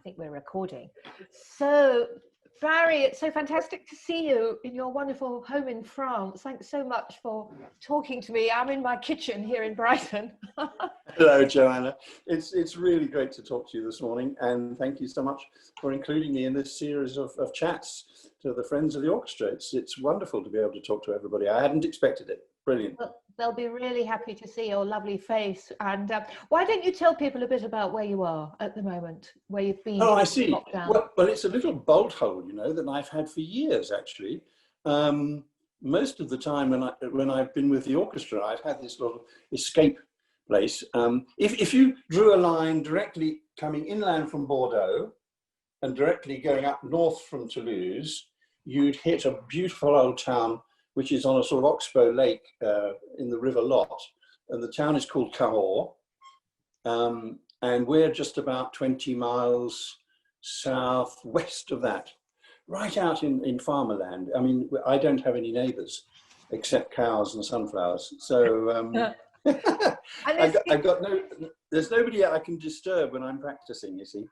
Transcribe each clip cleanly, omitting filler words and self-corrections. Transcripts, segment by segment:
think we're recording. So, Barry, it's so fantastic to see you in your wonderful home in France. Thanks so much for talking to me. I'm in my kitchen here in Brighton. Hello, Joanna. It's really great to talk to you this morning, and thank you so much for including me in this series of chats to the Friends of the Orchestra. It's wonderful to be able to talk to everybody. I hadn't expected it. Brilliant. Well, they'll be really happy to see your lovely face. And why don't you tell people a bit about where you are at the moment, where you've been? Oh, I see. Well, it's a little bolt hole, you know, that I've had for years, actually. Most of the time when I've been with the orchestra, I've had this little escape place. If you drew a line directly coming inland from Bordeaux and directly going up north from Toulouse, you'd hit a beautiful old town which is on a sort of oxbow lake in the River Lot, and the town is called Cahors, and we're just about 20 miles southwest of that, right out in farmerland. I mean, I don't have any neighbours except cows and sunflowers, so there's nobody I can disturb when I'm practicing, you see.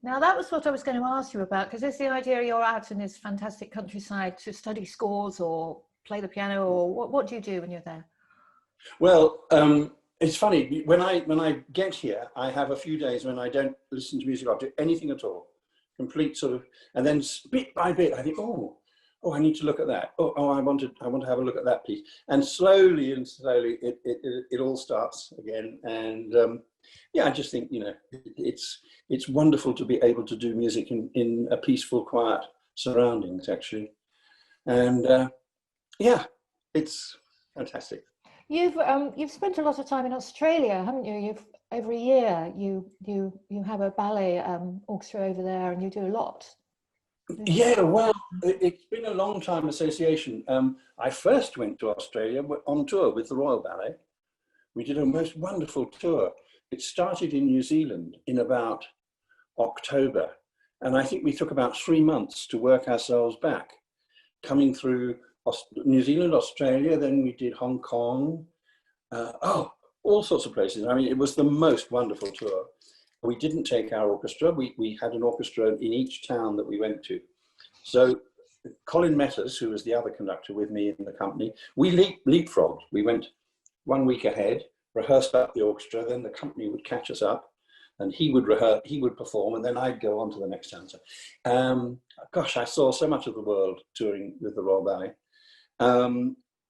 Now, that was what I was going to ask you about, because it's the idea you're out in this fantastic countryside to study scores or play the piano, or what do you do when you're there? Well, it's funny, when I get here, I have a few days when I don't listen to music, I'll do anything at all, complete sort of, and then bit by bit, I think, oh, I need to look at that. Oh, I want to have a look at that piece. And slowly it all starts again. And yeah, I just think, you know, it's wonderful to be able to do music in a peaceful, quiet surroundings, actually. And yeah, it's fantastic. You've spent a lot of time in Australia, haven't you? Every year you have a ballet orchestra over there, and you do a lot. Yeah, well, it's been a long time association. I first went to Australia on tour with the Royal Ballet. We did a most wonderful tour. It started in New Zealand in about October, and I think we took about 3 months to work ourselves back, coming through New Zealand, Australia, then we did Hong Kong, all sorts of places. I mean, it was the most wonderful tour. We didn't take our orchestra. We had an orchestra in each town that we went to. So Colin Metters, who was the other conductor with me in the company, we leapfrogged. We went 1 week ahead, rehearsed up the orchestra, then the company would catch us up, and he would rehearse, he would perform, and then I'd go on to the next town. So, gosh, I saw so much of the world touring with the Royal Ballet.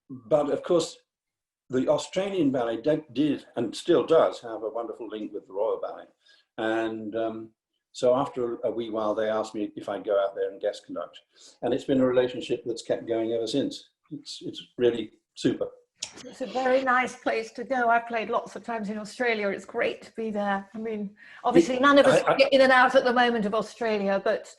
But of course, the Australian Ballet did and still does have a wonderful link with the Royal Ballet. And so after a wee while, they asked me if I'd go out there and guest conduct. And it's been a relationship that's kept going ever since. It's really super. It's a very nice place to go. I've played lots of times in Australia. It's great to be there. I mean, obviously none of us get in and out at the moment of Australia, but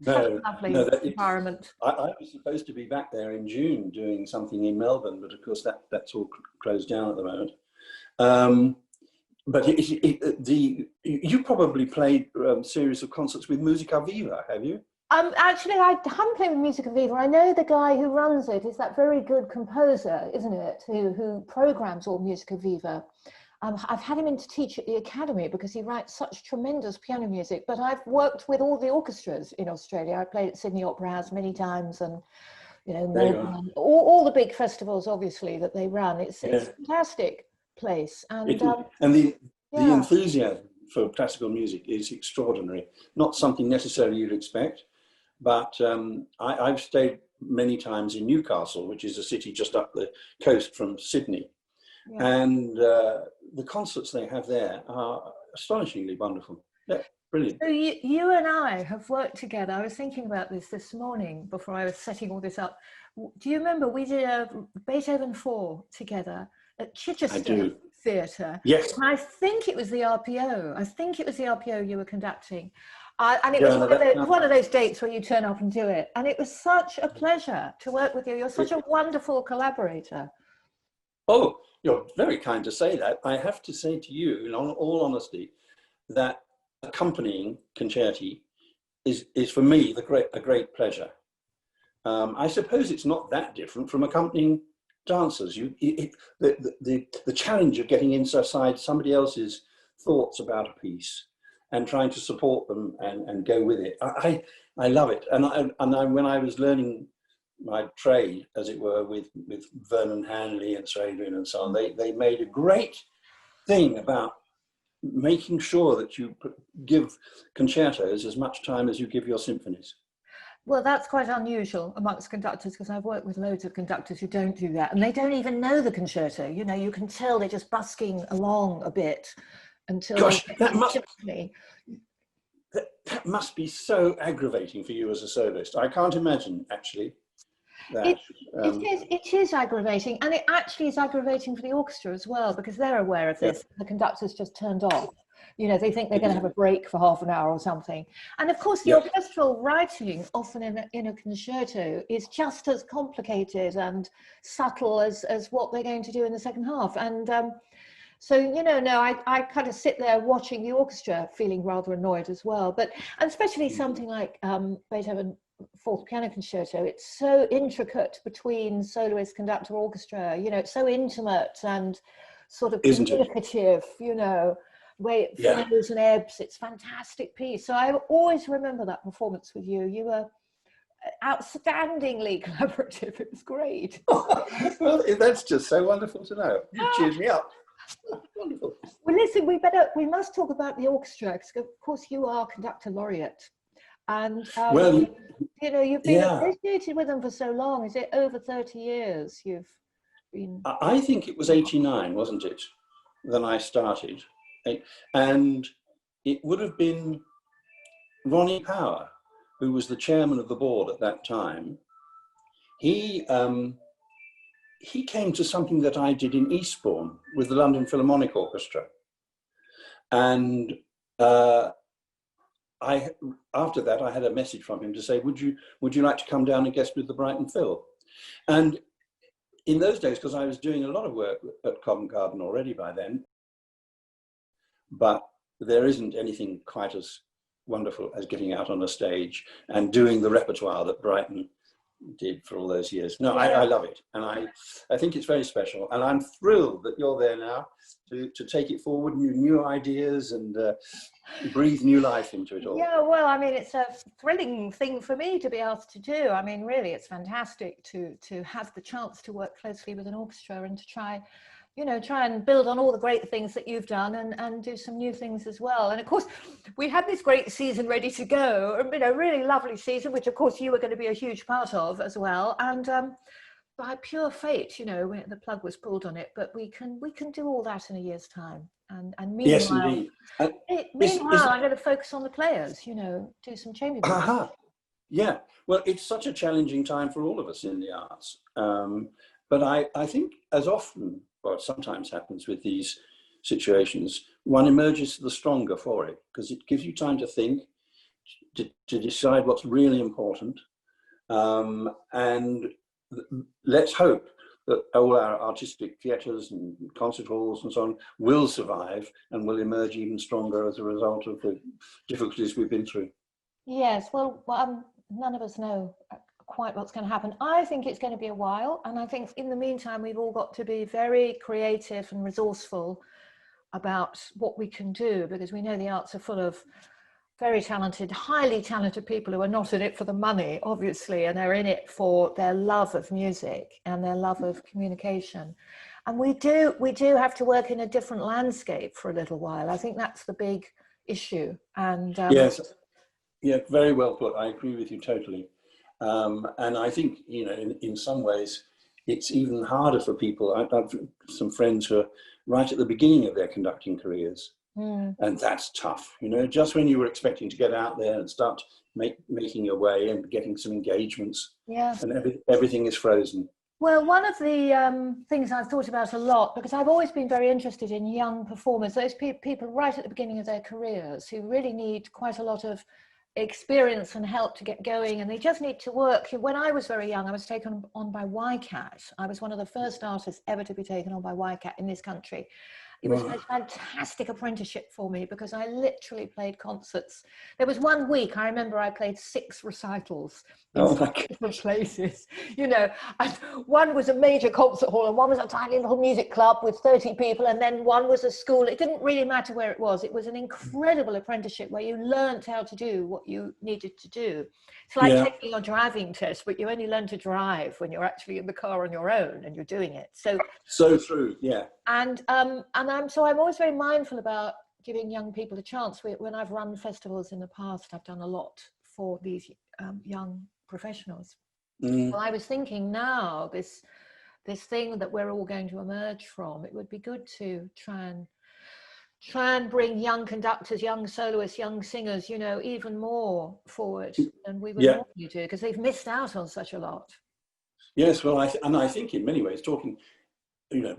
no, lovely environment. I was supposed to be back there in June doing something in Melbourne, but of course that's all closed down at the moment. But you probably played a series of concerts with Musica Viva, have you? Actually, I haven't played with Musica Viva. I know the guy who runs it is that very good composer, isn't it, who programs all Musica Viva. I've had him in to teach at the Academy because he writes such tremendous piano music, but I've worked with all the orchestras in Australia. I played at Sydney Opera House many times, and you know, Melbourne, all the big festivals, obviously, that they run. It's a fantastic place. And the enthusiasm for classical music is extraordinary. Not something necessarily you'd expect, but I've stayed many times in Newcastle, which is a city just up the coast from Sydney. Yeah. And the concerts they have there are astonishingly wonderful. Yeah, brilliant. So you and I have worked together. I was thinking about this morning before I was setting all this up. Do you remember we did a Beethoven 4 together at Chichester Theatre? Yes. And I think it was the RPO. I think it was the RPO you were conducting. And it was one of those dates where you turn up and do it. And it was such a pleasure to work with you. You're such a wonderful collaborator. Oh, you're very kind to say that. I have to say to you, in all honesty, that accompanying concerti is for me a great pleasure. I suppose it's not that different from accompanying dancers. The challenge of getting inside somebody else's thoughts about a piece and trying to support them and go with it. I love it. And when I was learning my trade, as it were, with Vernon Hanley and Sir Adrian and so on, they made a great thing about making sure that you give concertos as much time as you give your symphonies. Well, that's quite unusual amongst conductors, because I've worked with loads of conductors who don't do that, and they don't even know the concerto. You know, you can tell they're just busking along a bit until Gosh, they get to the symphony. That must be so aggravating for you as a soloist. I can't imagine, actually, that. It is aggravating, and it actually is aggravating for the orchestra as well, because they're aware of this. The conductor's just turned off. You know, they think they're going to have a break for half an hour or something. And of course, the orchestral writing, often in a concerto, is just as complicated and subtle as what they're going to do in the second half. And so, you know, no, I kind of sit there watching the orchestra feeling rather annoyed as well. But, and especially something like Beethoven Fourth Piano Concerto, it's so intricate between soloist, conductor, orchestra. You know, it's so intimate and sort of communicative, you know, way it flows and ebbs. It's a fantastic piece. So I always remember that performance with you. You were outstandingly collaborative. It was great. Well, that's just so wonderful to know. You cheered me up. Wonderful. Well, listen, we must talk about the orchestra, because of course you are Conductor Laureate, and well, you know, you've been associated with them for so long. Is it over 30 years you've been? I think it was 89, wasn't it, when I started, and it would have been Ronnie Power, who was the chairman of the board at that time. He came to something that I did in Eastbourne with the London Philharmonic Orchestra. And after that, I had a message from him to say, would you like to come down and guest with the Brighton Phil? And in those days, because I was doing a lot of work at Covent Garden already by then, but there isn't anything quite as wonderful as getting out on a stage and doing the repertoire that Brighton did for all those years. No, I love it, and I think it's very special, and I'm thrilled that you're there now to take it forward, new ideas, and breathe new life into it all. Yeah, well, I mean, it's a thrilling thing for me to be asked to do. I mean, really, it's fantastic to have the chance to work closely with an orchestra and to try and build on all the great things that you've done and do some new things as well. And of course, we had this great season ready to go, you know, really lovely season, which of course you were going to be a huge part of as well. And by pure fate, you know, the plug was pulled on it, but we can do all that in a year's time. And meanwhile, yes, indeed. I'm going to focus on the players, you know, do some chamber music. Yeah, well, it's such a challenging time for all of us in the arts. But I think as often, well, it sometimes happens with these situations, one emerges the stronger for it, because it gives you time to think, to decide what's really important. And let's hope that all our artistic theatres and concert halls and so on will survive and will emerge even stronger as a result of the difficulties we've been through. Yes, well, none of us know quite what's going to happen. I think it's going to be a while, and I think in the meantime we've all got to be very creative and resourceful about what we can do, because we know the arts are full of very talented, highly talented people who are not in it for the money, obviously, and they're in it for their love of music and their love of communication. And we do have to work in a different landscape for a little while. I think that's the big issue. And yes, yeah, very well put. I agree with you totally. And I think, you know, in some ways, it's even harder for people. I've some friends who are right at the beginning of their conducting careers. And that's tough, you know, just when you were expecting to get out there and start making your way and getting some engagements, and everything is frozen. Well, one of the things I've thought about a lot, because I've always been very interested in young performers, those people right at the beginning of their careers who really need quite a lot of experience and help to get going, and they just need to work. When I was very young, I was taken on by YCAT. I was one of the first artists ever to be taken on by YCAT in this country. It was a fantastic apprenticeship for me because I literally played concerts. There was one week, I remember I played 6 recitals in different places. You know, and one was a major concert hall and one was a tiny little music club with 30 people, and then one was a school. It didn't really matter where it was. It was an incredible apprenticeship where you learned how to do what you needed to do. It's like taking a driving test, but you only learn to drive when you're actually in the car on your own and you're doing it. So true, yeah. And I'm always very mindful about giving young people a chance. When I've run festivals in the past, I've done a lot for these young professionals. Well, I was thinking now, this thing that we're all going to emerge from, it would be good to try and bring young conductors, young soloists, young singers, you know, even more forward than we would normally do, because they've missed out on such a lot. Yes, well, I think in many ways, talking, you know,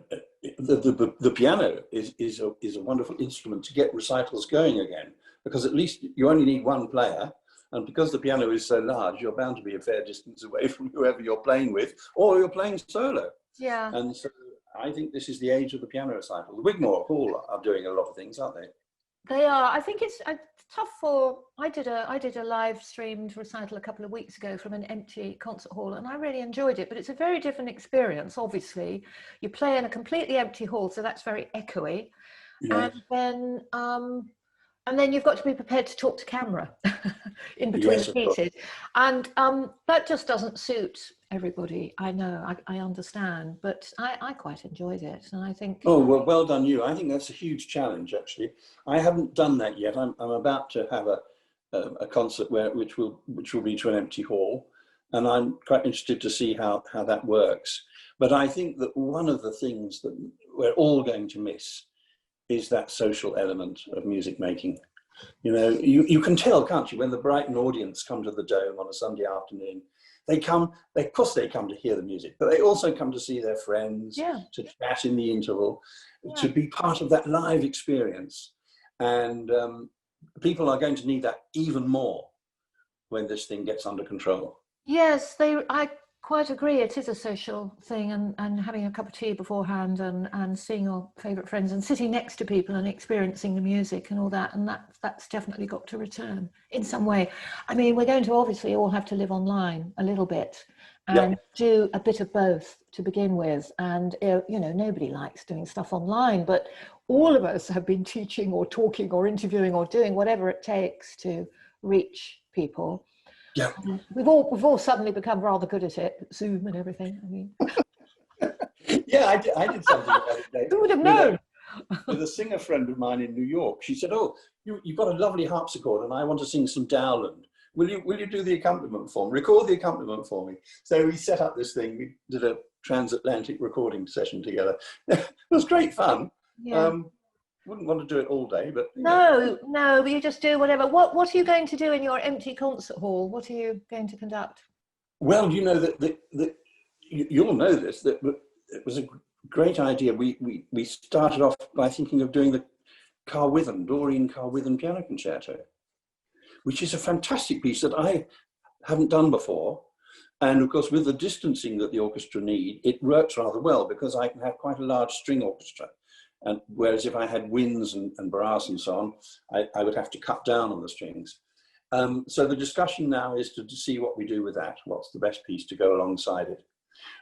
the piano is a wonderful instrument to get recitals going again, because at least you only need one player, and because the piano is so large, you're bound to be a fair distance away from whoever you're playing with, or you're playing solo. Yeah. And so I think this is the age of the piano recital. The Wigmore Hall are doing a lot of things, aren't they? They are. I think it's tough I did a live streamed recital a couple of weeks ago from an empty concert hall, and I really enjoyed it, but it's a very different experience. Obviously, you play in a completely empty hall, so that's very echoey. Yes. And then you've got to be prepared to talk to camera in between the pieces. And that just doesn't suit everybody. I know, I understand, but I quite enjoyed it. And I think... Oh, well done you. I think that's a huge challenge, actually. I haven't done that yet. I'm about to have a concert which will be to an empty hall. And I'm quite interested to see how that works. But I think that one of the things that we're all going to miss is that social element of music making. You know, you can tell, can't you, when the Brighton audience come to the Dome on a Sunday afternoon, of course they come to hear the music, but they also come to see their friends, to chat in the interval, to be part of that live experience. And people are going to need that even more when this thing gets under control. Yes, I quite agree. It is a social thing, and having a cup of tea beforehand and seeing your favourite friends and sitting next to people and experiencing the music and all that, and that's definitely got to return in some way. I mean, we're going to obviously all have to live online a little bit and do a bit of both to begin with. And, you know, nobody likes doing stuff online, but all of us have been teaching or talking or interviewing or doing whatever it takes to reach people. Yeah, we've all suddenly become rather good at it, Zoom and everything. I mean, yeah, I did something the other day. Who would have known? With a singer friend of mine in New York. She said, "Oh, you've got a lovely harpsichord, and I want to sing some Dowland. Will you do the accompaniment for me? Record the accompaniment for me." So we set up this thing. We did a transatlantic recording session together. It was great fun. Yeah. Wouldn't want to do it all day, but no, but you just do whatever. What are you going to do in your empty concert hall? What are you going to conduct? Well, you know that you'll know this, that it was a great idea. We started off by thinking of doing the Doreen Carwithen piano concerto, which is a fantastic piece that I haven't done before. And of course, with the distancing that the orchestra need, it works rather well because I can have quite a large string orchestra. And whereas if I had winds and brass and so on, I would have to cut down on the strings. So the discussion now is to see what we do with that. What's the best piece to go alongside it?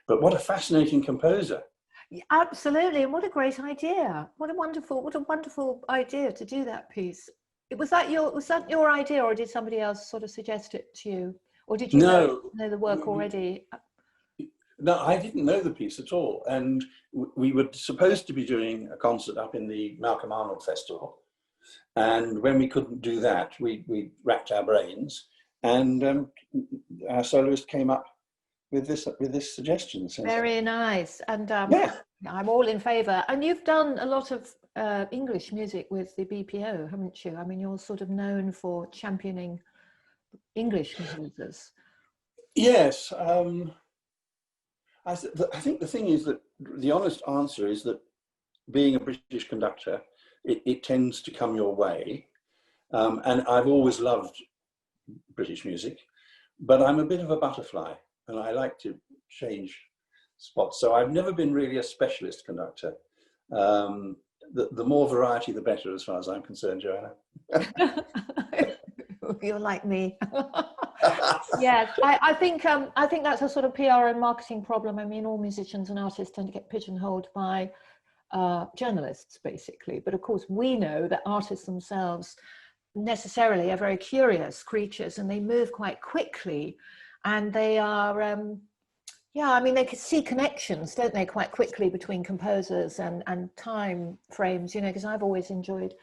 But what a fascinating composer. Yeah, absolutely, and what a great idea! What a wonderful idea to do that piece. Was that your idea, or did somebody else sort of suggest it to you, or did you know the work already? No, I didn't know the piece at all, and we were supposed to be doing a concert up in the Malcolm Arnold Festival, and when we couldn't do that, we racked our brains, and our soloist came up with this suggestion. So very nice, and I'm all in favour. And you've done a lot of English music with the BPO, haven't you? I mean, you're sort of known for championing English composers. Yes. I think the thing is that the honest answer is that being a British conductor, it tends to come your way. And I've always loved British music, but I'm a bit of a butterfly and I like to change spots. So I've never been really a specialist conductor. the more variety, the better, as far as I'm concerned, Joanna. You're like me. Yes, I think that's a sort of PR and marketing problem. I mean, all musicians and artists tend to get pigeonholed by journalists, basically. But of course, we know that artists themselves necessarily are very curious creatures, and they move quite quickly, and they are yeah, I mean, they could see connections, don't they, quite quickly between composers and time frames, you know, because I've always enjoyed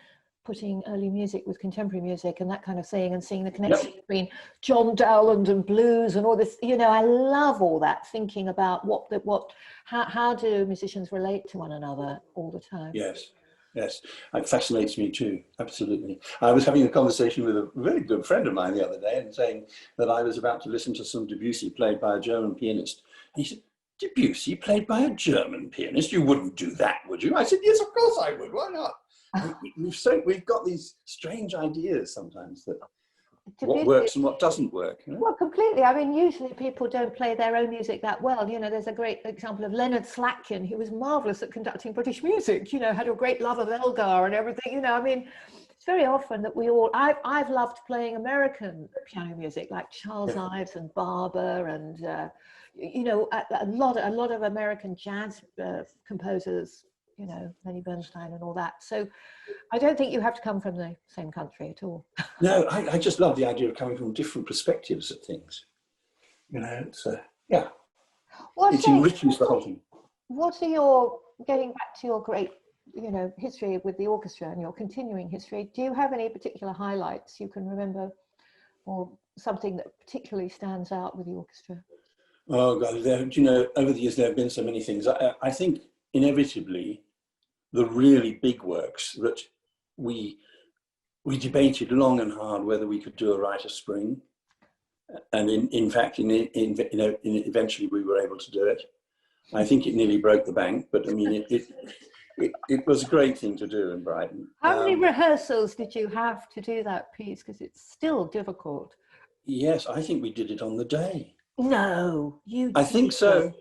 putting early music with contemporary music and that kind of thing, and seeing the connection between John Dowland and blues and all this, you know. I love all that, thinking about how do musicians relate to one another all the time. Yes, yes, it fascinates me too, absolutely. I was having a conversation with a very good friend of mine the other day and saying that I was about to listen to some Debussy played by a German pianist. And he said, Debussy played by a German pianist? You wouldn't do that, would you? I said, yes, of course I would, why not? We've got these strange ideas sometimes that what works and what doesn't work. You know? Well, completely. I mean, usually people don't play their own music that well. You know, there's a great example of Leonard Slatkin, who was marvelous at conducting British music, you know, had a great love of Elgar and everything, you know. I mean, it's very often that I've loved playing American piano music, like Charles Ives and Barber and, you know, a lot of American jazz composers, you know, Lenny Bernstein and all that. So I don't think you have to come from the same country at all. No, I just love the idea of coming from different perspectives at things. You know, it's, yeah, it enriches the whole thing. What are your, getting back to your great, you know, history with the orchestra and your continuing history, do you have any particular highlights you can remember, or something that particularly stands out with the orchestra? Oh God, you know, over the years there have been so many things. I think inevitably the really big works that we debated long and hard whether we could do a Rite of Spring, and in fact, eventually we were able to do it. I think it nearly broke the bank, but I mean, it was a great thing to do in Brighton. How many rehearsals did you have to do that piece? Because it's still difficult. Yes, I think we did it on the day. No, you. I think so.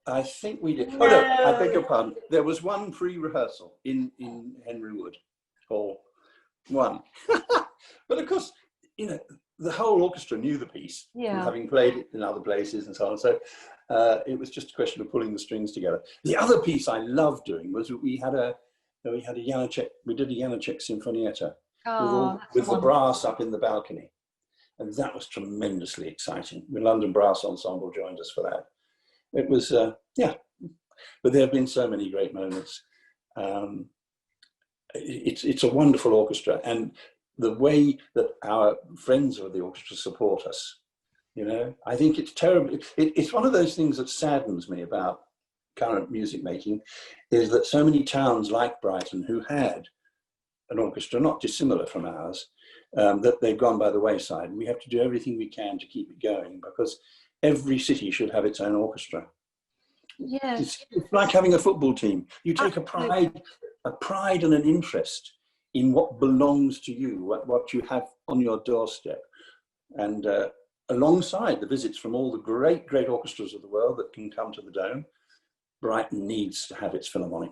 I think we did. No. Oh no, I beg your pardon. There was one pre-rehearsal in Henry Wood Hall. One. But of course, you know, the whole orchestra knew the piece, from having played it in other places and so on. So it was just a question of pulling the strings together. The other piece I loved doing was we did a Janacek Sinfonietta with the brass up in the balcony. And that was tremendously exciting. The London Brass Ensemble joined us for that. It was, yeah, but there have been so many great moments. It's a wonderful orchestra, and the way that our friends of the orchestra support us, you know, I think it's terrible. It's one of those things that saddens me about current music making, is that so many towns like Brighton, who had an orchestra not dissimilar from ours, that they've gone by the wayside. We have to do everything we can to keep it going, because every city should have its own orchestra. Yes. It's like having a football team. You take a pride and an interest in what belongs to you, what you have on your doorstep. And alongside the visits from all the great orchestras of the world that can come to the Dome, Brighton needs to have its Philharmonic.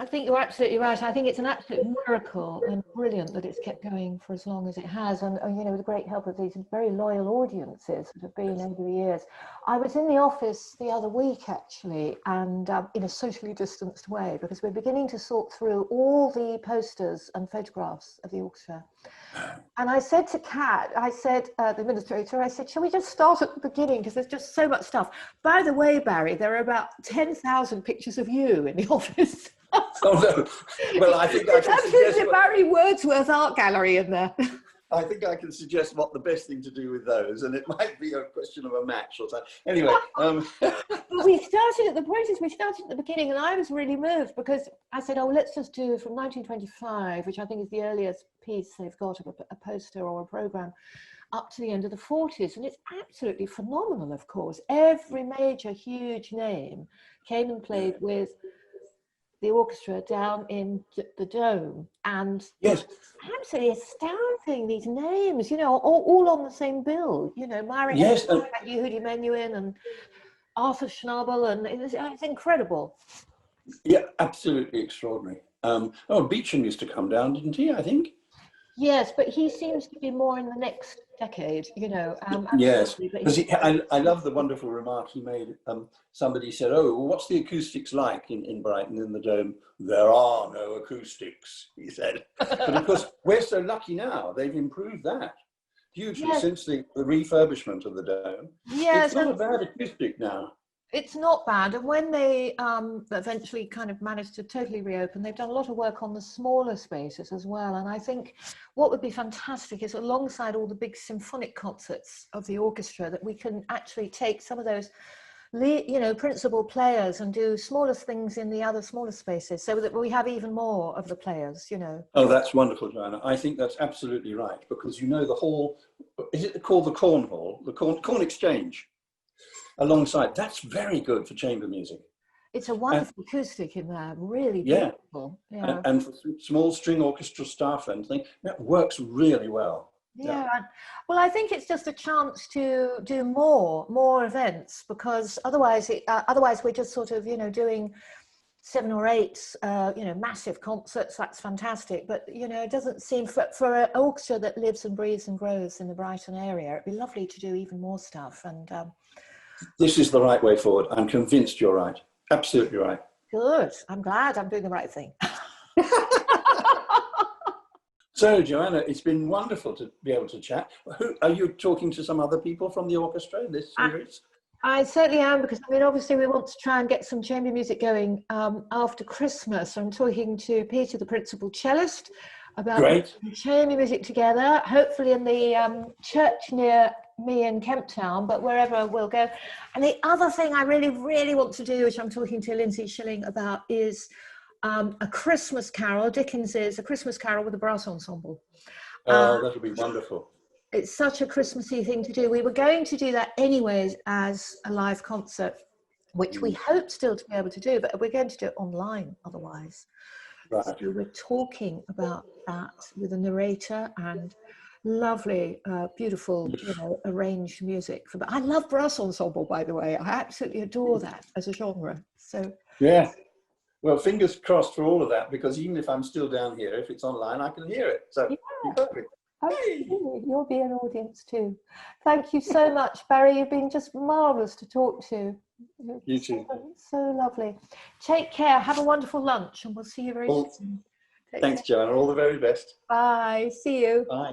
I think you're absolutely right. I think it's an absolute miracle and brilliant that it's kept going for as long as it has. And you know, with the great help of these very loyal audiences that have been over the years. I was in the office the other week, actually, and in a socially distanced way, because we're beginning to sort through all the posters and photographs of the orchestra. And I said to Kat, the administrator, I said, shall we just start at the beginning? Because there's just so much stuff. By the way, Barry, there are about 10,000 pictures of you in the office. Oh no! Well, I think I can suggest Barry Wordsworth art gallery in there. I think I can suggest what the best thing to do with those, and it might be a question of a match or something. Anyway, we started at the beginning, and I was really moved, because I said, "Oh, let's just do from 1925, which I think is the earliest piece they've got of a poster or a program, up to the end of the 40s, and it's absolutely phenomenal. Of course, every major huge name came and played with the orchestra down in the Dome, and yes, absolutely astounding, these names, you know, all on the same bill, you know, Myra, yes, Yehudi Menuhin and Arthur Schnabel, and it's incredible. Yeah, absolutely extraordinary. Beecham used to come down, didn't he? I think. Yes, but he seems to be more in the next decade, you know, Yes, absolutely. But because I love the wonderful remark he made. Somebody said, "Oh, well, what's the acoustics like in Brighton in the Dome?" "There are no acoustics," he said. But of course, we're so lucky now. They've improved that hugely yes, since the refurbishment of the Dome. It's yes, not a and bad acoustic now. it's not bad. And when they eventually kind of managed to totally reopen, they've done a lot of work on the smaller spaces as well. And I think what would be fantastic is alongside all the big symphonic concerts of the orchestra, that we can actually take some of those principal players and do smaller things in the other smaller spaces, so that we have even more of the players, you know. Oh, that's wonderful, Joanna. I think that's absolutely right, because you know the hall, is it called the Corn Hall, the Corn Exchange, alongside. That's very good for chamber music. It's a And wonderful acoustic in there, really yeah, beautiful. Yeah. and for small string orchestra staff and things, that works really well. Yeah, well, I think it's just a chance to do more events, because otherwise we're just sort of, you know, doing 7 or 8 massive concerts. That's fantastic, but you know, it doesn't seem, for an orchestra that lives and breathes and grows in the Brighton area, it'd be lovely to do even more stuff. And This is the right way forward. I'm convinced you're right. Absolutely right. good, I'm glad I'm doing the right thing. So, Joanna, it's been wonderful to be able to chat. Are you talking to some other people from the orchestra in this series? I certainly am, because I mean, obviously we want to try and get some chamber music going after Christmas. I'm talking to Peter, the principal cellist, about putting chamber music together, hopefully in the church near me in Kemp Town, but wherever we'll go. And the other thing I really, really want to do, which I'm talking to Lindsay Schilling about, is a Christmas carol. Dickens's A Christmas Carol with a brass ensemble. Oh, that'll be wonderful. It's such a Christmassy thing to do. We were going to do that anyways as a live concert, which we hope still to be able to do, but we're going to do it online otherwise. Right. So we're talking about that with a narrator and lovely, beautiful, you know, arranged music. I love brass ensemble, by the way. I absolutely adore that as a genre. So yeah. Well, fingers crossed for all of that, because even if I'm still down here, if it's online, I can hear it. So, yeah. perfect. Absolutely. You'll be an audience too. Thank you so much, Barry. You've been just marvellous to talk to. You too. So lovely. Take care. Have a wonderful lunch, and we'll see you very soon. Thanks, Joanna. All the very best. Bye. See you. Bye.